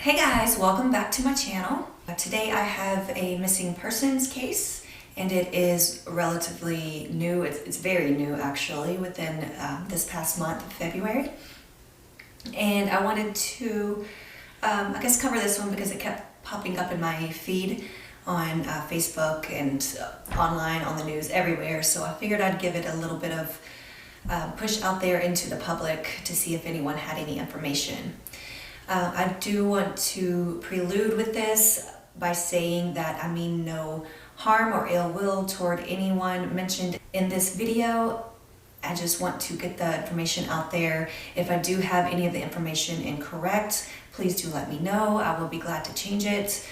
Hey guys, welcome back to my channel. Today I have a missing persons case and it is relatively new. It's very new actually, within this past month of February. And I wanted to, cover this one because it kept popping up in my feed on Facebook and online, on the news, everywhere. So I figured I'd give it a little bit of push out there into the public to see if anyone had any information. I do want to prelude with this by saying that I mean no harm or ill will toward anyone mentioned in this video. I just want to get the information out there. If I do have any of the information incorrect, please do let me know. I will be glad to change it,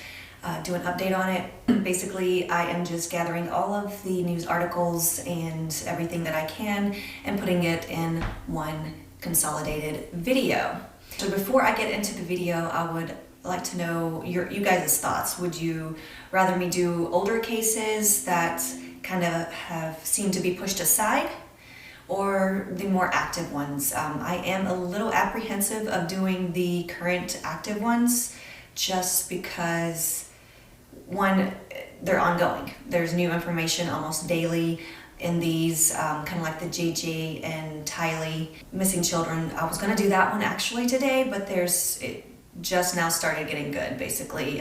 do an update on it. Basically, I am just gathering all of the news articles and everything that I can and putting it in one consolidated video. So before I get into the video, I would like to know you guys' thoughts. Would you rather me do older cases that kind of have seemed to be pushed aside, or the more active ones? I am a little apprehensive of doing the current active ones just because, one, they're ongoing. There's new information almost daily in these, kind of like the JJ and Tylee missing children. I was going to do that one actually today, but it just now started getting good, basically.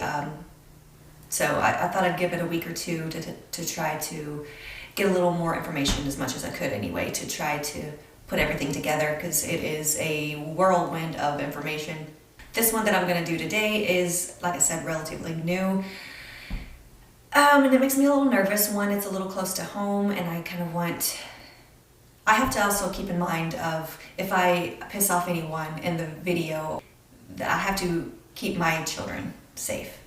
So I thought I'd give it a week or two to try to get a little more information, as much as I could anyway, to try to put everything together, because it is a whirlwind of information. This one that I'm going to do today is, like I said, relatively new. And it makes me a little nervous. One, it's a little close to home, and I have to also keep in mind of, if I piss off anyone in the video, that I have to keep my children safe,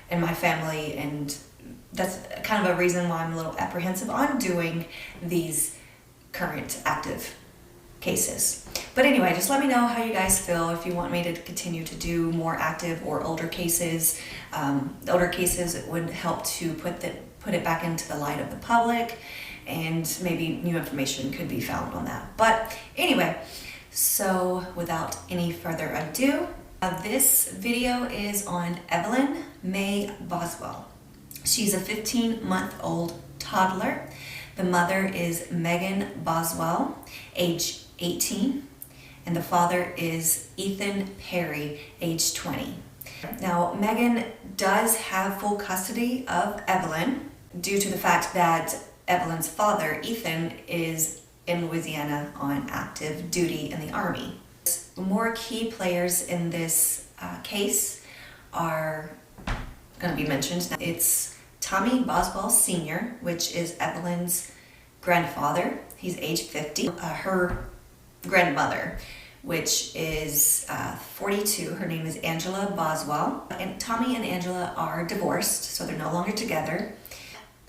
and my family, and that's kind of a reason why I'm a little apprehensive on doing these current active cases. But anyway, just let me know how you guys feel, if you want me to continue to do more active or older cases. The older cases would help to put it back into the light of the public, and maybe new information could be found on that. But anyway, so without any further ado, this video is on Evelyn Mae Boswell. She's a 15-month-old toddler. The mother is Megan Boswell, age 18, and the father is Ethan Perry, age 20. Now, Megan does have full custody of Evelyn due to the fact that Evelyn's father, Ethan, is in Louisiana on active duty in the Army. More key players in this case are going to be mentioned. It's Tommy Boswell Sr., which is Evelyn's grandfather. He's age 50. Her grandmother, which is 42. Her name is Angela Boswell. And Tommy and Angela are divorced, so they're no longer together.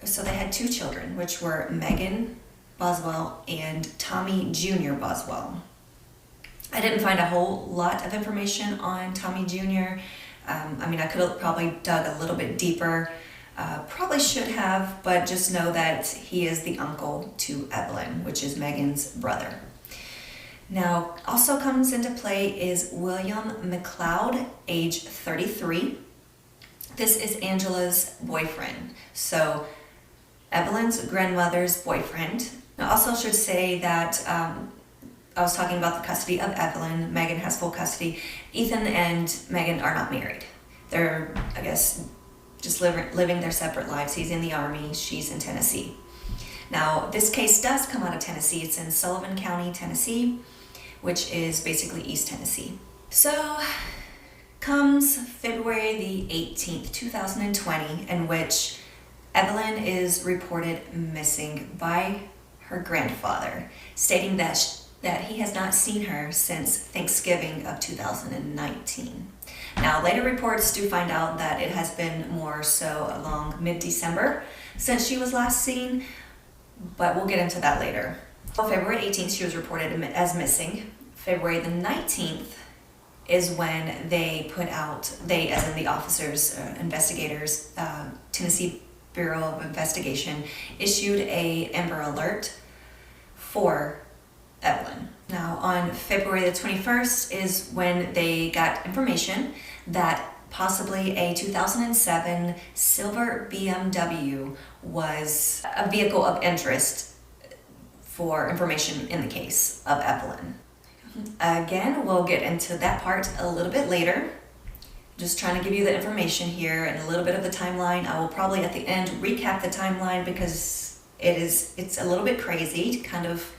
So they had two children, which were Megan Boswell and Tommy Jr. Boswell. I didn't find a whole lot of information on Tommy Jr. I could have probably dug a little bit deeper. Probably should have, but just know that he is the uncle to Evelyn, which is Megan's brother. Now, also comes into play is William McLeod, age 33. This is Angela's boyfriend, so Evelyn's grandmother's boyfriend. Now, also should say that I was talking about the custody of Evelyn. Megan has full custody. Ethan and Megan are not married. They're, I guess, just living their separate lives. He's in the Army, she's in Tennessee. Now, this case does come out of Tennessee. It's in Sullivan County, Tennessee, which is basically East Tennessee. So, comes February the 18th, 2020, in which Evelyn is reported missing by her grandfather, stating that he has not seen her since Thanksgiving of 2019. Now, later reports do find out that it has been more so along mid-December since she was last seen, but we'll get into that later. On February 18th, she was reported as missing. February the 19th is when they put out, as in the officers, investigators, Tennessee Bureau of Investigation issued a Amber Alert for Evelyn. Now, on February the 21st is when they got information that possibly a 2007 silver BMW was a vehicle of interest for information in the case of Evelyn. Again, we'll get into that part a little bit later. Just trying to give you the information here and a little bit of the timeline. I will probably at the end recap the timeline because it's a little bit crazy, kind of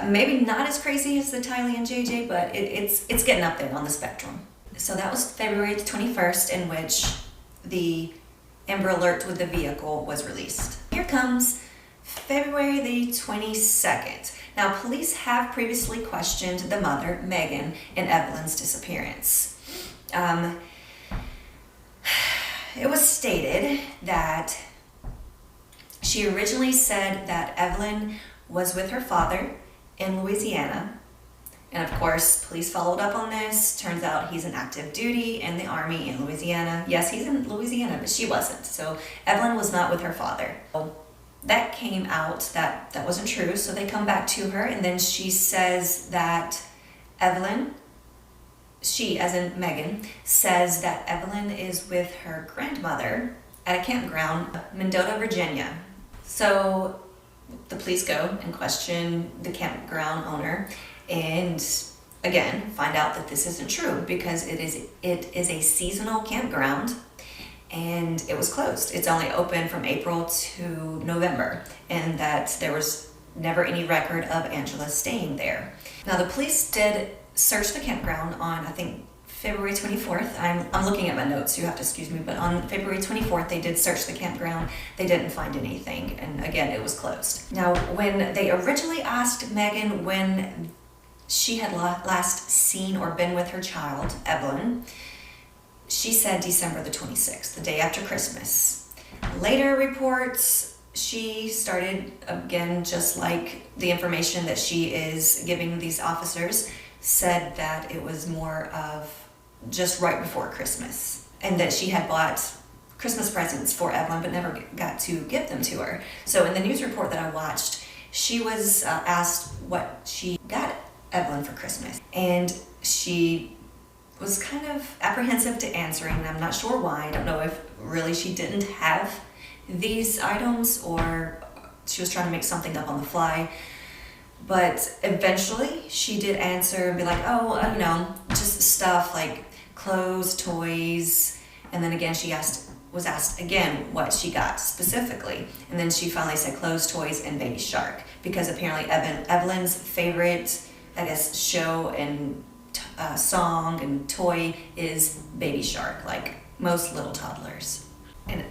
maybe not as crazy as the Tylee and JJ, but it's getting up there on the spectrum. So that was February 21st, in which the Amber Alert with the vehicle was released. Here comes February the 22nd. Now, police have previously questioned the mother, Megan, in Evelyn's disappearance. It was stated that she originally said that Evelyn was with her father in Louisiana. And of course, police followed up on this. Turns out he's in active duty in the Army in Louisiana. Yes, he's in Louisiana, but she wasn't. So Evelyn was not with her father. That came out that wasn't true. So they come back to her, and then she says that Evelyn, she, as in Megan, says that Evelyn is with her grandmother at a campground, Mendota, Virginia. So the police go and question the campground owner, and again find out that this isn't true because it is a seasonal campground and it was closed. It's only open from April to November, and that there was never any record of Angela staying there. Now, the police did search the campground on, I think, February 24th. I'm looking at my notes, you have to excuse me, but on February 24th they did search the campground. They didn't find anything, and again, it was closed. Now, when they originally asked Megan when she had last seen or been with her child, Evelyn, she said December the 26th, the day after Christmas. Later reports, she started, again, just like the information that she is giving these officers, said that it was more of just right before Christmas, and that she had bought Christmas presents for Evelyn but never got to give them to her. So in the news report that I watched, she was asked what she got Evelyn for Christmas, and she was kind of apprehensive to answering, and I'm not sure why. I don't know if really she didn't have these items or she was trying to make something up on the fly. But eventually she did answer and be like, just stuff like clothes, toys. And then again, she was asked again what she got specifically. And then she finally said clothes, toys, and Baby Shark. Because apparently Evelyn's favorite, I guess, show and song and toy is Baby Shark, like most little toddlers. And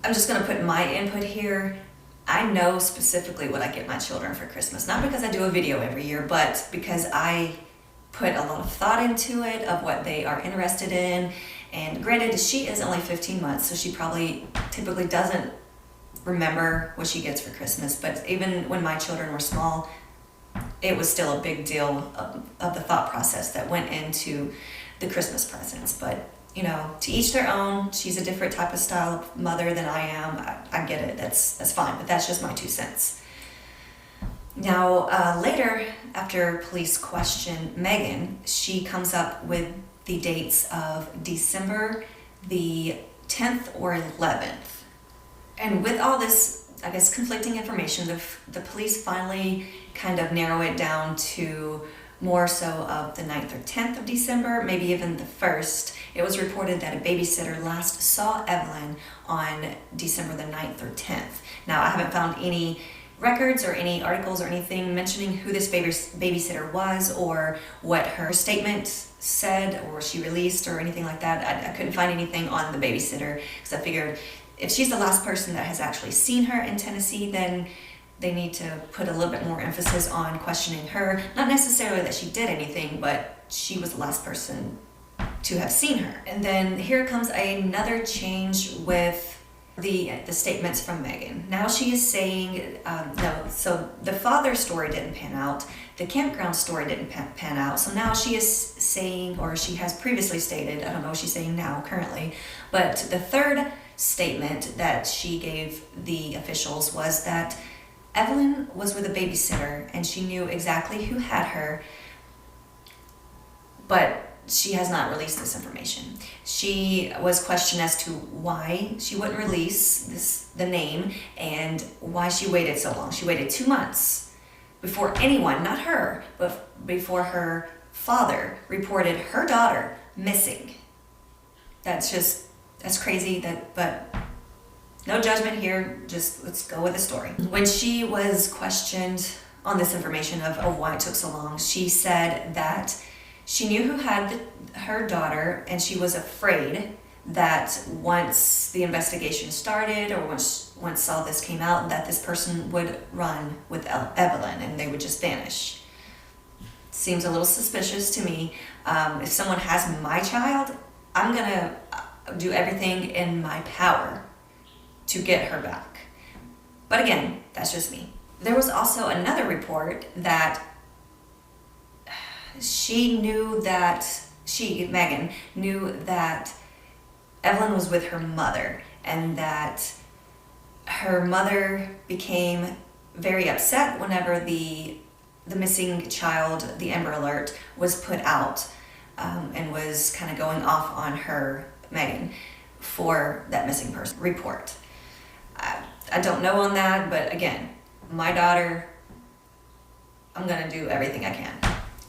I'm just going to put my input here. I know specifically what I get my children for Christmas, not because I do a video every year, but because I put a lot of thought into it of what they are interested in. And granted, she is only 15 months, so she probably typically doesn't remember what she gets for Christmas. But even when my children were small, it was still a big deal of the thought process that went into the Christmas presents. But to each their own. She's a different type of style of mother than I am. I get it. That's fine. But that's just my 2 cents. Now, later, after police question Megan, she comes up with the dates of December the 10th or 11th. And with all this, I guess, conflicting information, the police finally kind of narrow it down to more so of the 9th or 10th of December, maybe even the 1st. It was reported that a babysitter last saw Evelyn on December the 9th or 10th. Now, I haven't found any records or any articles or anything mentioning who this babysitter was or what her statement said or she released or anything like that. I couldn't find anything on the babysitter because I figured if she's the last person that has actually seen her in Tennessee, then they need to put a little bit more emphasis on questioning her. Not necessarily that she did anything, but she was the last person to have seen her. And then here comes another change with the statements from Megan. Now she is saying, so the father's story didn't pan out, the campground story didn't pan out, so now she is saying, or she has previously stated, I don't know what she's saying now currently, but the third statement that she gave the officials was that Evelyn was with a babysitter and she knew exactly who had her, but she has not released this information. She was questioned as to why she wouldn't release the name and why she waited so long. She waited 2 months before anyone, not her, but before her father reported her daughter missing. That's crazy, but no judgment here, just let's go with the story. When she was questioned on this information of why it took so long, she said that she knew who had her daughter, and she was afraid that once the investigation started or once all this came out, that this person would run with Evelyn and they would just vanish. Seems a little suspicious to me. If someone has my child, I'm gonna do everything in my power to get her back. But again, that's just me. There was also another report that Megan knew that Evelyn was with her mother, and that her mother became very upset whenever the missing child, the Amber Alert, was put out, and was kind of going off on her, Megan, for that missing person report. I don't know on that, but again, my daughter, I'm gonna do everything I can.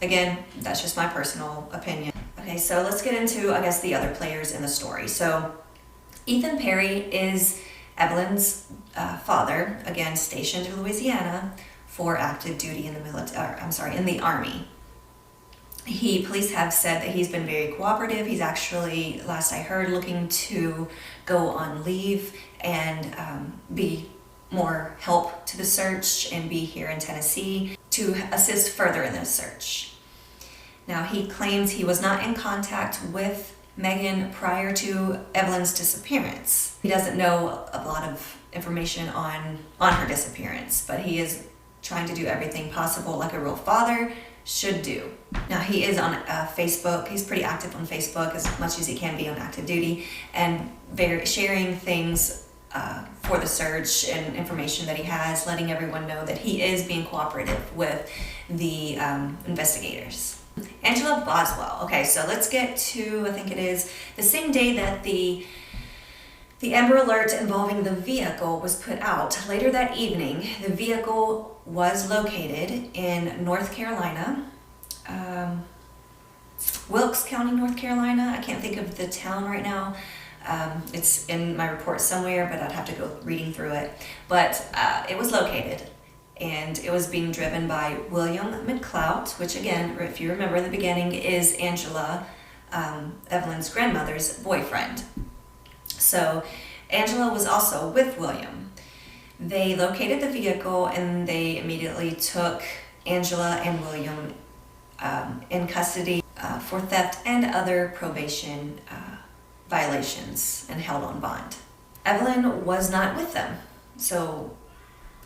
Again, that's just my personal opinion. Okay, so let's get into, I guess, the other players in the story. So Ethan Perry is Evelyn's father, again, stationed in Louisiana for active duty in the Army. Police have said that he's been very cooperative. He's actually, last I heard, looking to go on leave and be more help to the search and be here in Tennessee to assist further in this search. Now, he claims he was not in contact with Megan prior to Evelyn's disappearance. He doesn't know a lot of information on her disappearance, but he is trying to do everything possible like a real father should do. Now, he is on Facebook. He's pretty active on Facebook, as much as he can be on active duty, and sharing things for the search and information that he has, letting everyone know that he is being cooperative with the investigators. Angela Boswell. Okay, so let's get to, I think it is the same day that the Amber Alert involving the vehicle was put out. Later that evening, the vehicle was located in North Carolina, Wilkes County, North Carolina. I can't think of the town right now. It's in my report somewhere, but I'd have to go reading through it. But it was located, and it was being driven by William McClout, which again, if you remember in the beginning, is Angela, Evelyn's grandmother's boyfriend. So Angela was also with William. They located the vehicle and they immediately took Angela and William in custody for theft and other probation violations and held on bond. Evelyn was not with them. So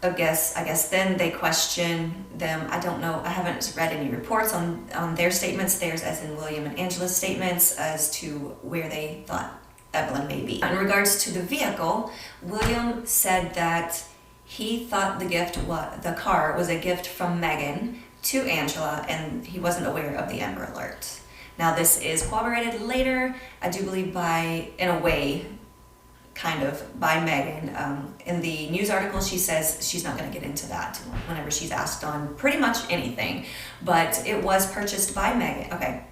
I guess then they question them. I don't know, I haven't read any reports on their statements, theirs as in William and Angela's statements, as to where they thought Evelyn may be. In regards to the vehicle, William said that he thought the car was a gift from Megan to Angela, and he wasn't aware of the Amber Alert. Now, this is corroborated later, I do believe in a way, kind of, by Megan. In the news article, she says she's not going to get into that whenever she's asked on pretty much anything, but it was purchased by Megan. Okay,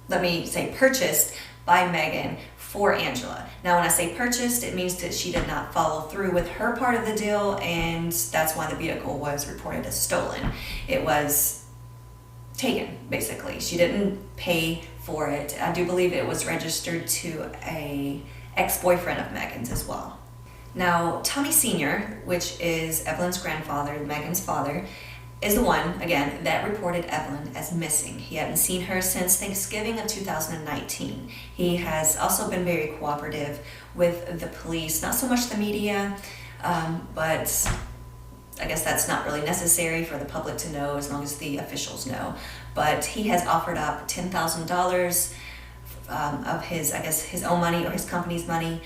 let me say purchased by Megan for Angela. Now, when I say purchased, it means that she did not follow through with her part of the deal, and that's why the vehicle was reported as stolen. It was taken, basically. She didn't pay for it. I do believe it was registered to a ex-boyfriend of Megan's as well. Now, Tommy Sr., which is Evelyn's grandfather, Megan's father, is the one, again, that reported Evelyn as missing. He hadn't seen her since Thanksgiving of 2019. He has also been very cooperative with the police, not so much the media, but I guess that's not really necessary for the public to know as long as the officials know. But he has offered up $10,000 of his own money or his company's money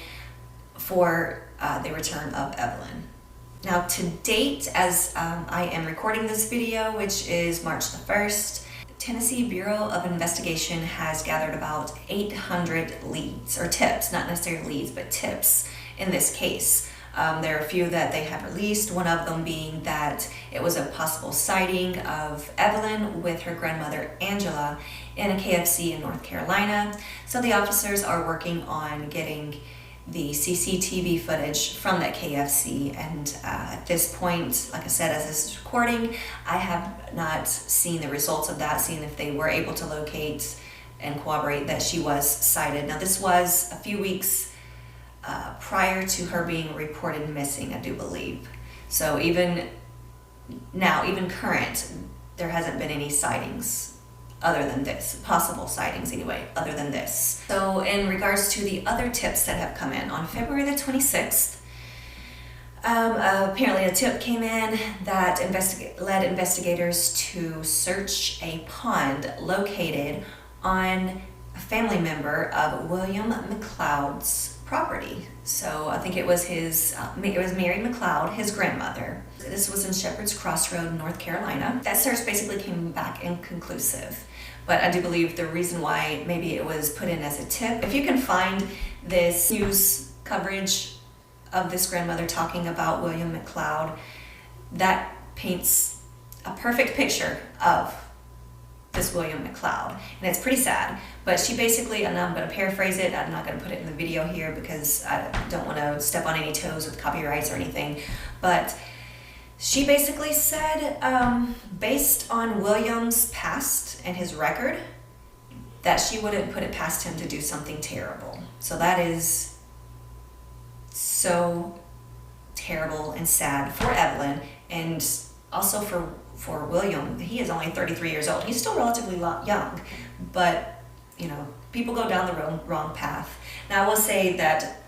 for the return of Evelyn. Now to date, as I am recording this video, which is March the 1st, the Tennessee Bureau of Investigation has gathered about 800 leads, or tips, not necessarily leads, but tips in this case. There are a few that they have released, one of them being that it was a possible sighting of Evelyn with her grandmother Angela in a KFC in North Carolina. So the officers are working on getting the CCTV footage from that KFC, and at this point, like I said, as this is recording, I have not seen the results of that, seeing if they were able to locate and corroborate that she was sighted. Now this was a few weeks prior to her being reported missing, I do believe. So even now, even current, there hasn't been any sightings other than this, possible sightings anyway, other than this. So in regards to the other tips that have come in, on February the 26th, apparently a tip came in that led investigators to search a pond located on a family member of William McLeod's property. So I think it was Mary McLeod, his grandmother. This was in Shepherd's Crossroad, North Carolina. That search basically came back inconclusive, but I do believe the reason why maybe it was put in as a tip, if you can find this news coverage of this grandmother talking about William McLeod, that paints a perfect picture of this William McLeod, and it's pretty sad. But she basically, and I'm going to paraphrase it, I'm not going to put it in the video here because I don't want to step on any toes with copyrights or anything, but she basically said, based on William's past and his record, that she wouldn't put it past him to do something terrible. So that is so terrible and sad for Evelyn, and also for William. He is only 33 years old. He's still relatively young, but you know, people go down the wrong path. Now I will say that,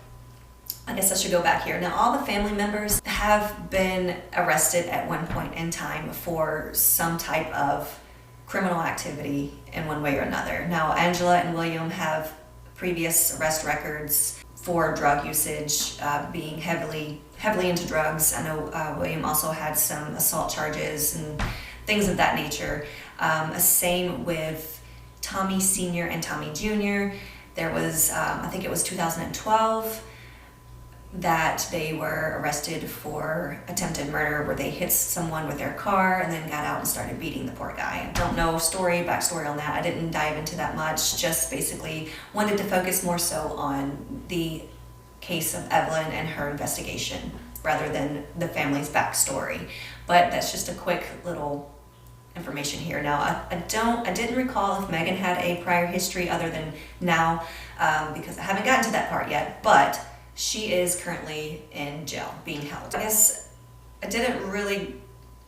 I guess I should go back here. Now all the family members have been arrested at one point in time for some type of criminal activity in one way or another. Now Angela and William have previous arrest records for drug usage, being heavily into drugs. I know William also had some assault charges and things of that nature. Same with Tommy Sr. and Tommy Jr. There was, I think it was 2012, that they were arrested for attempted murder, where they hit someone with their car and then got out and started beating the poor guy. I don't know backstory on that. I didn't dive into that much, just basically wanted to focus more so on the case of Evelyn and her investigation rather than the family's backstory. But that's just a quick little information here. Now, I didn't recall if Megan had a prior history other than now, because I haven't gotten to that part yet, but she is currently in jail, being held. I guess I didn't really,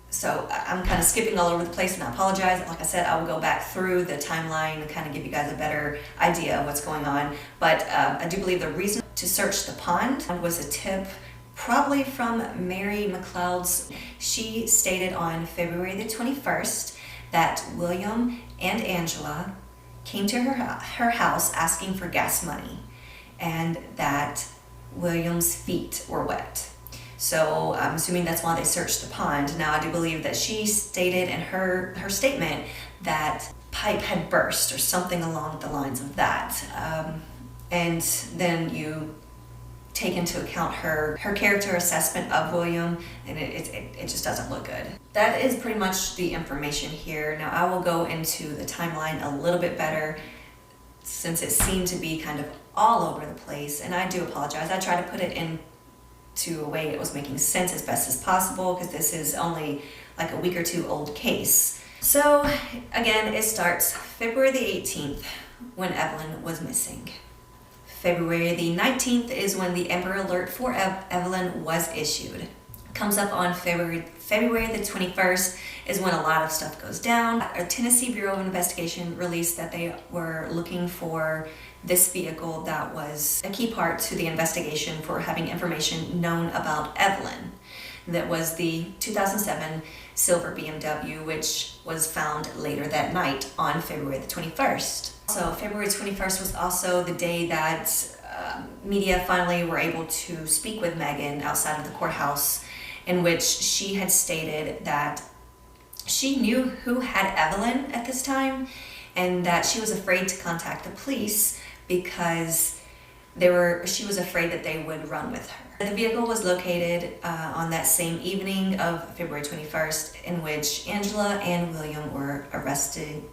so I'm kind of skipping all over the place, and I apologize. Like I said, I will go back through the timeline and kind of give you guys a better idea of what's going on. But I do believe the reason to search the pond was a tip probably from Mary McLeod's. She stated on February the 21st that William and Angela came to her house asking for gas money, and that William's feet were wet. So I'm assuming that's why they searched the pond. Now I do believe that she stated in her statement that pipe had burst or something along the lines of that. And then you take into account her character assessment of William, and it just doesn't look good. That is pretty much the information here. Now I will go into the timeline a little bit better, since it seemed to be kind of all over the place, and I do apologize. I tried to put it into a way it was making sense as best as possible, because this is only like a week or two old case. So again, it starts February the 18th when Evelyn was missing. February the 19th is when the Amber Alert for Evelyn was issued. Comes up on February the 21st is when a lot of stuff goes down. A Tennessee Bureau of Investigation released that they were looking for this vehicle that was a key part to the investigation for having information known about Evelyn. That was the 2007 silver BMW, which was found later that night on February the 21st. So February 21st was also the day that media finally were able to speak with Megan outside of the courthouse, in which she had stated that she knew who had Evelyn at this time and that she was afraid to contact the police because she was afraid that they would run with her. The vehicle was located on that same evening of February 21st, in which Angela and William were arrested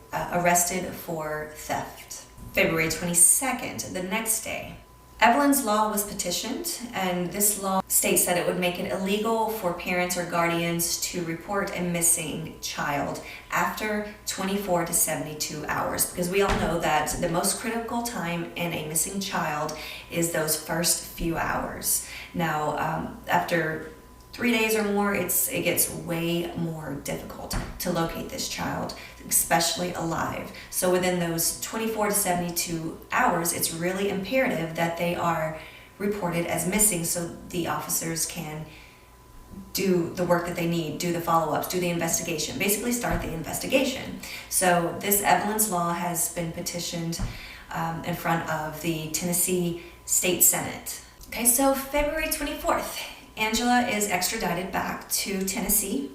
for theft. February 22nd, the next day, Evelyn's law was petitioned, and this law states that it would make it illegal for parents or guardians to report a missing child after 24 to 72 hours, because we all know that the most critical time in a missing child is those first few hours. Now, after 3 days or more, it gets way more difficult to locate this child, especially alive. So within those 24 to 72 hours, it's really imperative that they are reported as missing so the officers can do the work that they need, do the follow-ups, do the investigation, basically start the investigation. So this Evelyn's law has been petitioned in front of the Tennessee State Senate. Okay, so February 24th, Angela is extradited back to Tennessee,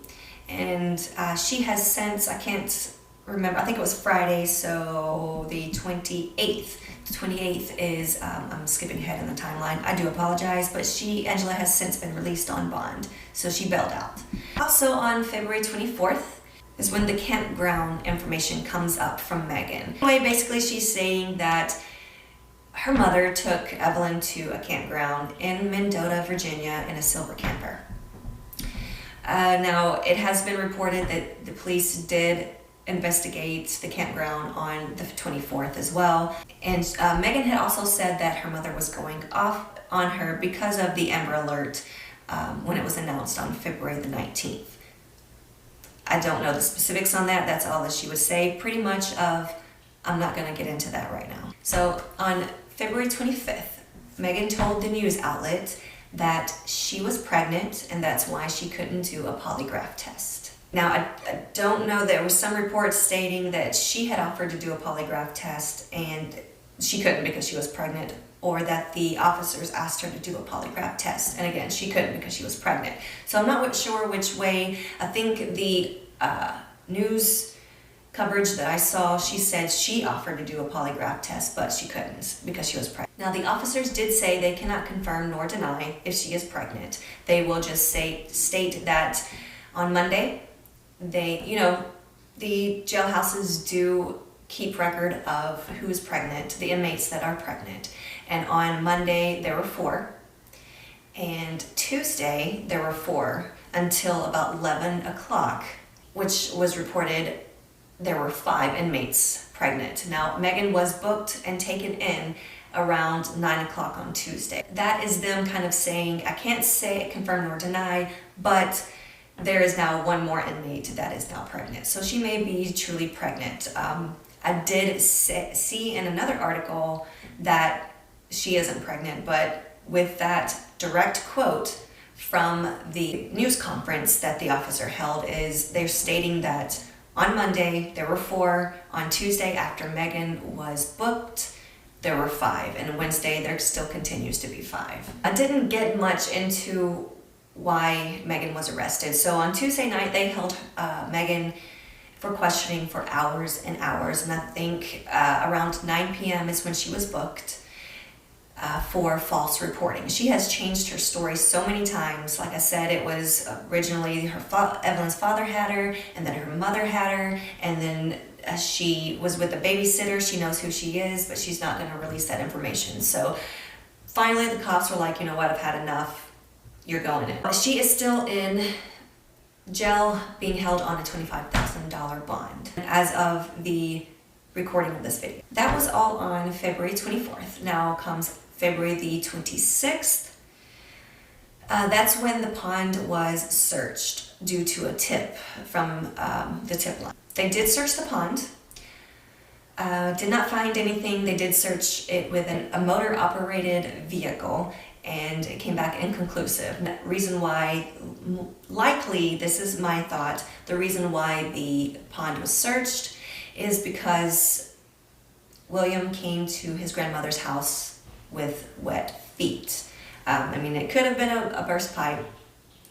and she has since, I can't remember, I think it was Friday, so the 28th. The 28th is, I'm skipping ahead in the timeline, I do apologize, but Angela has since been released on bond, so she bailed out. Also on February 24th is when the campground information comes up from Megan. Anyway, basically she's saying that her mother took Evelyn to a campground in Mendota, Virginia in a silver camper. Now, it has been reported that the police did investigate the campground on the 24th as well. And Megan had also said that her mother was going off on her because of the Amber Alert when it was announced on February the 19th. I don't know the specifics on that. That's all that she would say. Pretty much I'm not going to get into that right now. So on February 25th, Megan told the news outlet that she was pregnant and that's why she couldn't do a polygraph test. Now, I don't know, there was some reports stating that she had offered to do a polygraph test and she couldn't because she was pregnant, or that the officers asked her to do a polygraph test, and again, she couldn't because she was pregnant. So I'm not sure which way. I think the news coverage that I saw, she said she offered to do a polygraph test, but she couldn't because she was pregnant. Now, the officers did say they cannot confirm nor deny if she is pregnant. They will just state that on Monday, the jailhouses do keep record of who's pregnant, the inmates that are pregnant. And on Monday, there were 4. And Tuesday, there were 4 until about 11 o'clock, which was reported there were 5 inmates pregnant. Now, Megan was booked and taken in around 9 o'clock on Tuesday. That is them kind of saying, I can't say confirm nor deny, but there is now 1 more inmate that is now pregnant. So she may be truly pregnant. I did see in another article that she isn't pregnant, but with that direct quote from the news conference that the officer held, is they're stating that on Monday, there were 4. On Tuesday, after Megan was booked, there were 5. And Wednesday, there still continues to be 5. I didn't get much into why Megan was arrested. So on Tuesday night, they held Megan for questioning for hours and hours. And I think around 9 p.m. is when she was booked for false reporting. She has changed her story so many times. Like I said, it was originally Evelyn's father had her, and then her mother had her, and then she was with a babysitter. She knows who she is, but she's not going to release that information. So finally the cops were like, you know what, I've had enough. You're going in. She is still in jail, being held on a $25,000 bond as of the recording of this video. That was all on February 24th. Now comes February the 26th. That's when the pond was searched due to a tip from the tip line. They did search the pond, did not find anything. They did search it with a motor-operated vehicle, and it came back inconclusive. The reason why, likely, this is my thought, the reason why the pond was searched is because William came to his grandmother's house with wet feet. I mean, it could have been a burst pipe,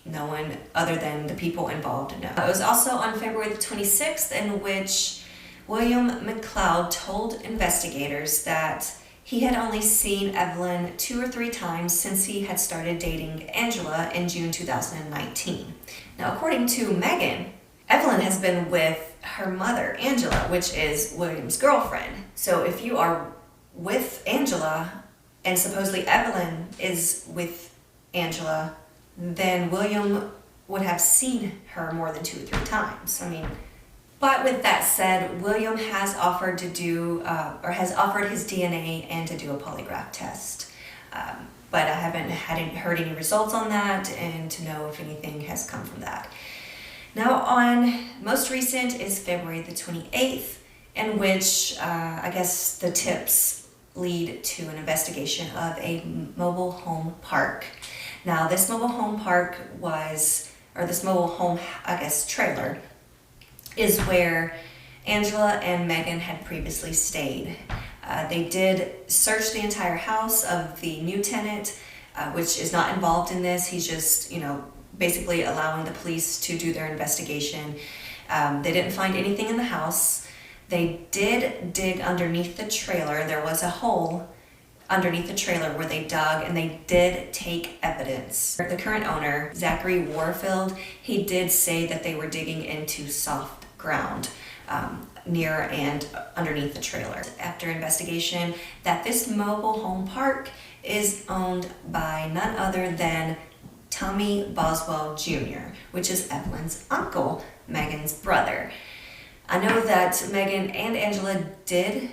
No one other than the people involved know. It was also on February the 26th in which William McLeod told investigators that he had only seen Evelyn 2 or 3 times since he had started dating Angela in June 2019. Now, according to Megan, Evelyn has been with her mother, Angela, which is William's girlfriend. So if you are with Angela and supposedly Evelyn is with Angela, then William would have seen her more than 2 or 3 times. But with that said, William has offered to do, or has offered his DNA and to do a polygraph test. But I haven't heard any results on that and to know if anything has come from that. Now on most recent is February the 28th, in which I guess the tips lead to an investigation of a mobile home park. Now this mobile home park this mobile home, I guess, trailer is where Angela and Megan had previously stayed. They did search the entire house of the new tenant, which is not involved in this. He's just, basically allowing the police to do their investigation. They didn't find anything in the house. They did dig underneath the trailer. There was a hole underneath the trailer where they dug, and they did take evidence. The current owner, Zachary Warfield, he did say that they were digging into soft ground near and underneath the trailer. After investigation, that this mobile home park is owned by none other than Tommy Boswell Jr., which is Evelyn's uncle, Megan's brother. I know that Megan and Angela did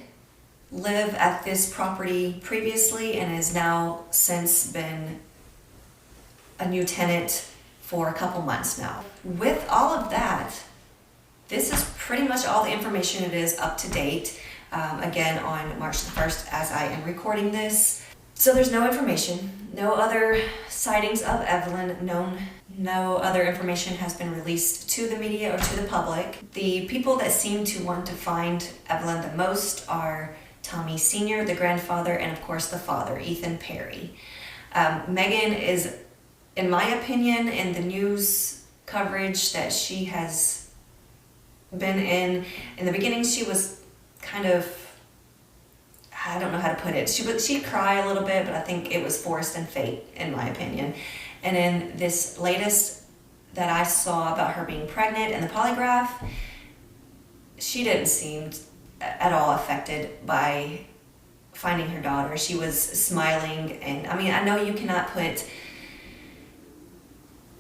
live at this property previously and has now since been a new tenant for a couple months now. With all of that, this is pretty much all the information it is up to date, again on March the 1st as I am recording this. So there's no information, no other sightings of Evelyn known, no other information has been released to the media or to the public. The people that seem to want to find Evelyn the most are Tommy Sr., the grandfather, and of course the father, Ethan Perry. Megan is, in my opinion, in the news coverage that she has been in the beginning, she was kind of, I don't know how to put it. She'd cry a little bit, but I think it was forced and fate, in my opinion. And in this latest that I saw about her being pregnant and the polygraph, she didn't seem at all affected by finding her daughter. She was smiling, and I know you cannot put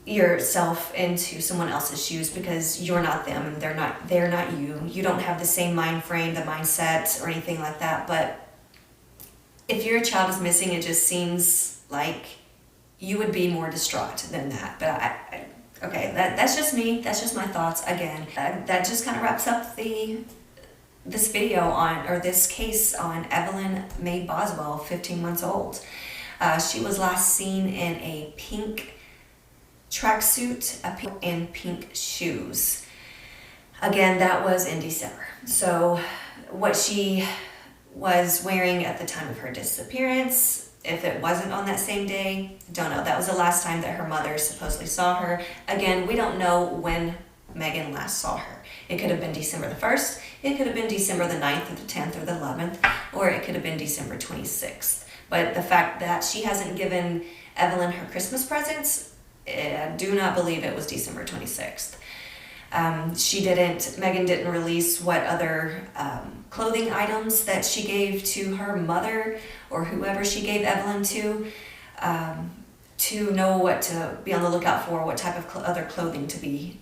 yourself into someone else's shoes because you're not them and they're not you. You don't have the same mind frame, the mindset, or anything like that. But if your child is missing, it just seems like you would be more distraught than that. But okay, that's just me. That's just my thoughts. Again, that just kind of wraps up this video or this case on Evelyn Mae Boswell, 15 months old. She was last seen in a pink tracksuit, and pink shoes. Again, that was in December. So what she was wearing at the time of her disappearance, if it wasn't on that same day, don't know. That was the last time that her mother supposedly saw her. Again, we don't know when Megan last saw her. It could have been December the 1st, it could have been December the 9th or the 10th or the 11th, or it could have been December 26th. But the fact that she hasn't given Evelyn her Christmas presents, I do not believe it was December 26th. Megan didn't release what other clothing items that she gave to her mother or whoever she gave Evelyn to know what to be on the lookout for, what type of other clothing to be.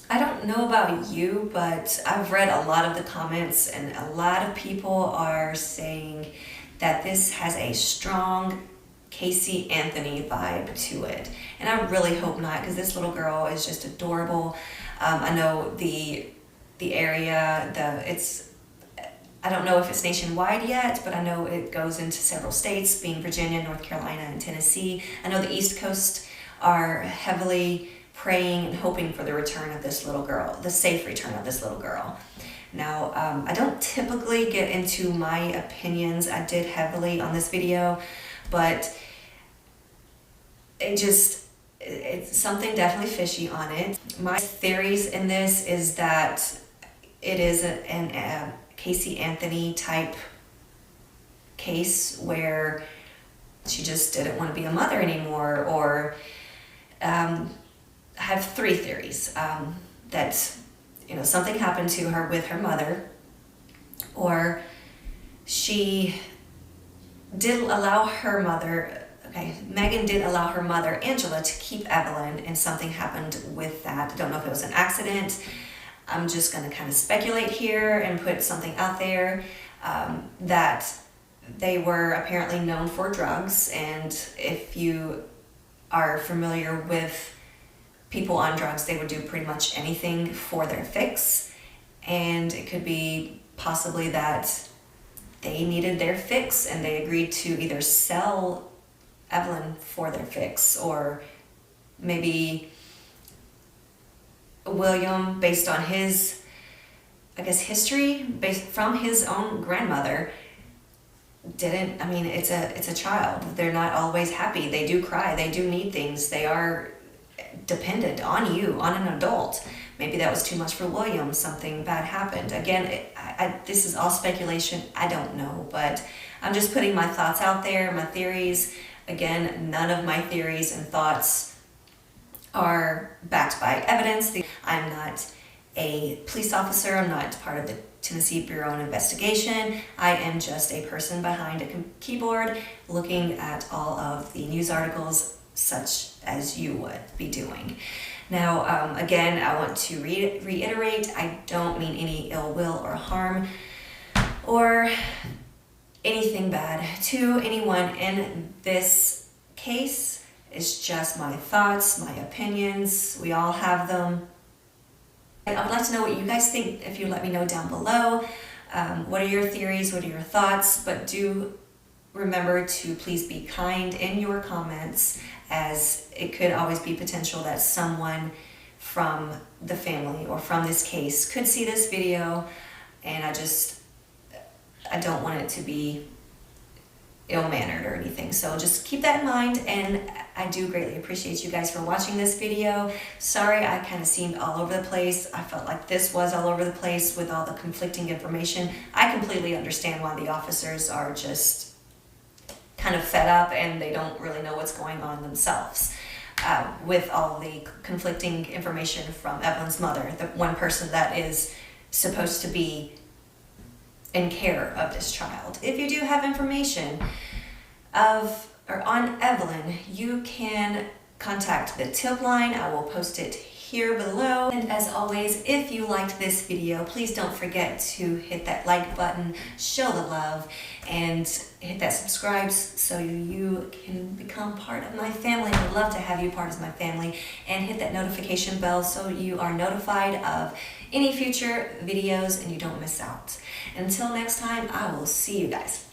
I don't know about you, but I've read a lot of the comments and a lot of people are saying that this has a strong Casey Anthony vibe to it. And I really hope not, because this little girl is just adorable. I know the area, I don't know if it's nationwide yet, but I know it goes into several states, being Virginia, North Carolina, and Tennessee. I know the East Coast are heavily praying and hoping for the return of this little girl, the safe return of this little girl. Now, I don't typically get into my opinions. I did heavily on this video, but it's something definitely fishy on it. My theories in this is that it is a Casey Anthony type case where she just didn't want to be a mother anymore, or I have three theories. That, you know, something happened to her with her mother, or she did allow her mother, Megan did allow her mother, Angela, to keep Evelyn, and something happened with that. I don't know if it was an accident. I'm just going to kind of speculate here and put something out there, that they were apparently known for drugs, and if you are familiar with people on drugs, they would do pretty much anything for their fix, and it could be possibly that they needed their fix and they agreed to either sell Evelyn for their fix, or maybe William, based on his, history, based from his own grandmother, didn't, it's a child. They're not always happy. They do cry. They do need things. They are dependent on you, on an adult. Maybe that was too much for William. Something bad happened. Again, this is all speculation. I don't know, but I'm just putting my thoughts out there, my theories. Again, none of my theories and thoughts are backed by evidence. I'm not a police officer. I'm not part of the Tennessee Bureau of Investigation. I am just a person behind a keyboard looking at all of the news articles such as you would be doing. Now, again, I want to reiterate, I don't mean any ill will or harm or anything bad to anyone in this case. It's just my thoughts, my opinions. We all have them. I would like to know what you guys think if you let me know down below. What are your theories? What are your thoughts? But do remember to please be kind in your comments, as it could always be potential that someone from the family or from this case could see this video, and I don't want it to be ill-mannered or anything. So just keep that in mind, and I do greatly appreciate you guys for watching this video. Sorry I kind of seemed all over the place. I felt like this was all over the place with all the conflicting information. I completely understand why the officers are just kind of fed up and they don't really know what's going on themselves, with all the conflicting information from Evelyn's mother, the one person that is supposed to be in care of this child. If you do have information on Evelyn, you can contact the tip line. I will post it here below. And as always, if you liked this video, please don't forget to hit that like button, show the love, and hit that subscribe so you can become part of my family. I would love to have you part of my family, and hit that notification bell so you are notified of any future videos and you don't miss out. Until next time, I will see you guys.